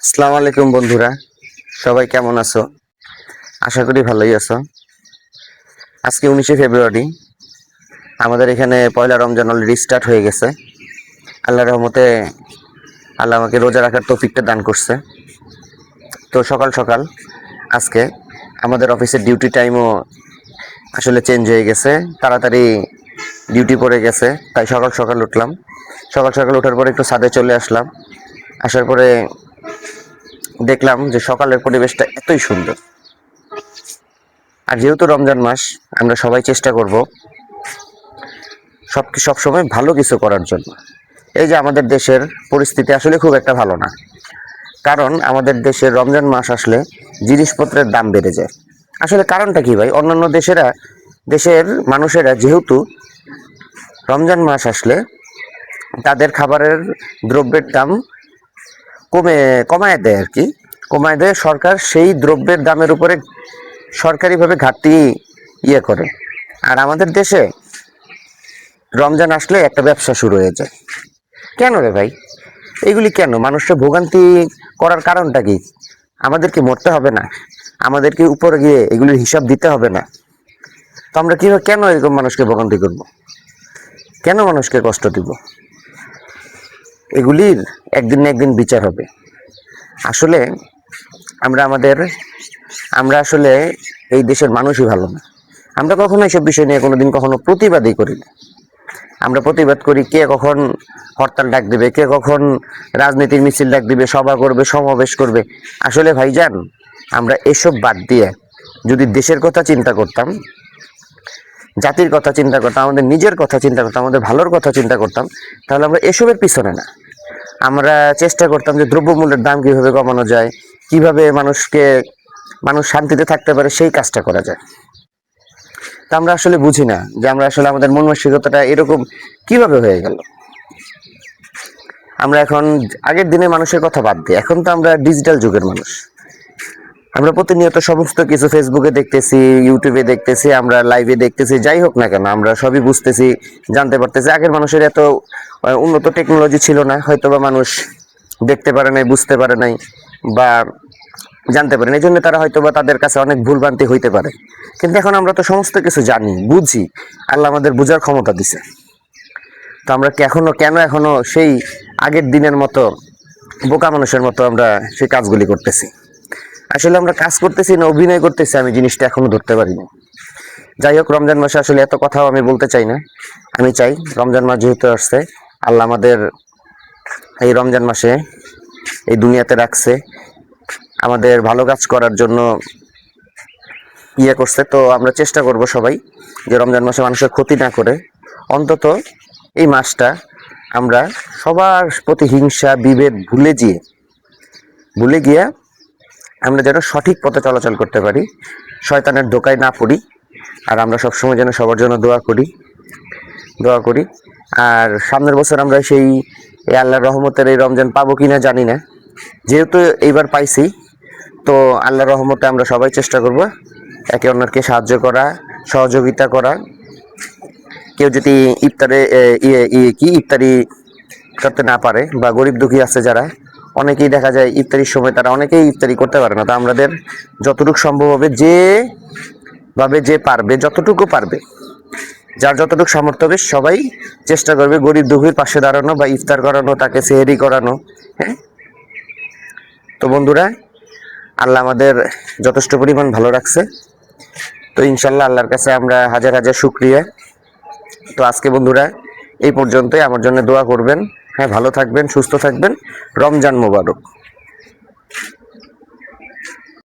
আসসালামু আলাইকুম বন্ধুরা, সবাই কেমন আছো? আশা করি ভালোই আছো। আজকে 19শে ফেব্রুয়ারি, আমাদের এখানে পয়লা রমজান অলরেডি স্টার্ট হয়ে গেছে। আল্লাহর রহমতে আল্লাহ আমাকে রোজা রাখার তৌফিকটা দান করছে। তো সকাল সকাল আজকে আমাদের অফিসের ডিউটি টাইমও আসলে চেঞ্জ হয়ে গেছে, তাড়াতাড়ি ডিউটি পড়ে গেছে, তাই সকাল সকাল উঠলাম। সকাল সকাল ওঠার পরে একটু ছাদে চলে আসলাম। আসার পরে দেখলাম যে সকালের পরিবেশটা এতই সুন্দর। আর যেহেতু রমজান মাস, আমরা সবাই চেষ্টা করব সবসময় ভালো কিছু করার জন্য। এই যে আমাদের দেশের পরিস্থিতি আসলে খুব একটা ভালো না, কারণ আমাদের দেশের রমজান মাস আসলে জিনিসপত্রের দাম বেড়ে যায়। আসলে কারণটা কি ভাই? অন্যান্য দেশের মানুষেরা যেহেতু রমজান মাস আসলে তাদের খাবারের দ্রব্যের দাম কমায় দেয় আর কি, কমায় দেয় সরকার, সেই দ্রব্যের দামের উপরে সরকারিভাবে ঘাটতি করে। আর আমাদের দেশে রমজান আসলে একটা ব্যবসা শুরু হয়ে যায়। কেন রে ভাই? এগুলি কেন? মানুষকে ভোগান্তি করার কারণটা কি? আমাদেরকে মরতে হবে না? আমাদেরকে উপরে গিয়ে এগুলির হিসাব দিতে হবে না? তো আমরা কিভাবে কেন এরকম মানুষকে ভোগান্তি করব? কেন মানুষকে কষ্ট দিব? এগুলির একদিন না একদিন বিচার হবে। আসলে আমরা আসলে এই দেশের মানুষই ভালো না। আমরা কখনো এইসব বিষয় নিয়ে কোনোদিন কখনো প্রতিবাদই করি না। আমরা প্রতিবাদ করি কে কখন হরতাল ডাক দিবে, কে কখন রাজনীতির মিছিল ডাক দিবে, সভা করবে, সমাবেশ করবে। আসলে ভাইজান, আমরা এসব বাদ দিয়ে যদি দেশের কথা চিন্তা করতাম, জাতির কথা চিন্তা করতাম, আমাদের নিজের কথা চিন্তা করতাম, আমাদের ভালোর কথা চিন্তা করতাম, তাহলে আমরা এসবের পিছনে না, আমরা চেষ্টা করতাম যে দ্রব্যমূল্যের দাম কিভাবে কমানো যায়, কিভাবে মানুষ শান্তিতে থাকতে পারে, সেই কাজটা করা যায়। তা আমরা আসলে বুঝি না যে আমরা আসলে আমাদের মন মানসিকতাটা এরকম কিভাবে হয়ে গেল। আমরা এখন আগের দিনে মানুষের কথা বাদ দিই, এখন তো আমরা ডিজিটাল যুগের মানুষ। আমরা প্রতিনিয়ত সমস্ত কিছু ফেসবুকে দেখতেছি, ইউটিউবে দেখতেছি, আমরা লাইভে দেখতেছি, যাই হোক না কেন আমরা সবই বুঝতেছি, জানতে পারতেছি। আগের মানুষের এত উন্নত টেকনোলজি ছিল না, হয়তো বা মানুষ দেখতে পারে নাই, বুঝতে পারে নাই, বা জানতে পারেন, এই জন্য তারা হয়তো বা তাদের কাছে অনেক ভুলভ্রান্তি হইতে পারে। কিন্তু এখন আমরা তো সমস্ত কিছু জানি, বুঝি, আল্লাহ আমাদের বোঝার ক্ষমতা দিছে। তো আমরা কেন এখনো সেই আগের দিনের মতো বোকা মানুষের মতো আমরা সেই কাজগুলি করতেছি? আসলে আমরা কাজ করতেছি না অভিনয় করতেছি, আমি জিনিসটা এখনো ধরতে পারিনি। যাই হোক, রমজান মাসে আসলে এত কথাও আমি বলতে চাই না। আমি চাই রমজান মাস যেহেতু আসছে, আল্লাহ আমাদের এই রমজান মাসে এই দুনিয়াতে রাখছে, আমাদের ভালো কাজ করার জন্য করছে। তো আমরা চেষ্টা করব সবাই যে রমজান মাসে মানুষের ক্ষতি না করে, অন্তত এই মাসটা আমরা সবার প্রতি হিংসা বিভেদ ভুলে গিয়ে আমরা যেন সঠিক পথে চলাচল করতে পারি, শয়তানের ধোকায় না পড়ি। আর আমরা সবসময় যেন সবার জন্য দোয়া করি। আর সামনের বছর আমরা সেই আল্লাহর রহমতের এই রমজান পাবো কিনা জানি না, যেহেতু এইবার পাইছি। তো আল্লাহর রহমতে আমরা সবাই চেষ্টা করব একে অন্যকে সাহায্য করা, সহযোগিতা করা। কেউ যদি ইফতারি করতে না পারে, বা গরিব দুঃখী আছে যারা, অনেকেই দেখা যায় ইফতারির সময় তারা অনেকেই ইফতারি করতে পারে না। তা আমাদের যতটুকু সম্ভব হবে, যে পারবে, যতটুকু পারবে, যার যতটুকু সামর্থ্য হবে, সবাই চেষ্টা করবে গরিব দুঃখীর পাশে দাঁড়ানো, বা ইফতার করানো, তাকে সেহরি করানো। হ্যাঁ, তো বন্ধুরা, আল্লাহ আমাদের যথেষ্ট পরিমাণ ভালো রাখছে। তো ইনশাল্লাহ আল্লাহর কাছে আমরা হাজার হাজার শুকরিয়া। তো আজকে বন্ধুরা এই পর্যন্তই। আমার জন্য দোয়া করবেন। হ্যাঁ, ভালো থাকবেন, সুস্থ থাকবেন। রমজান মোবারক।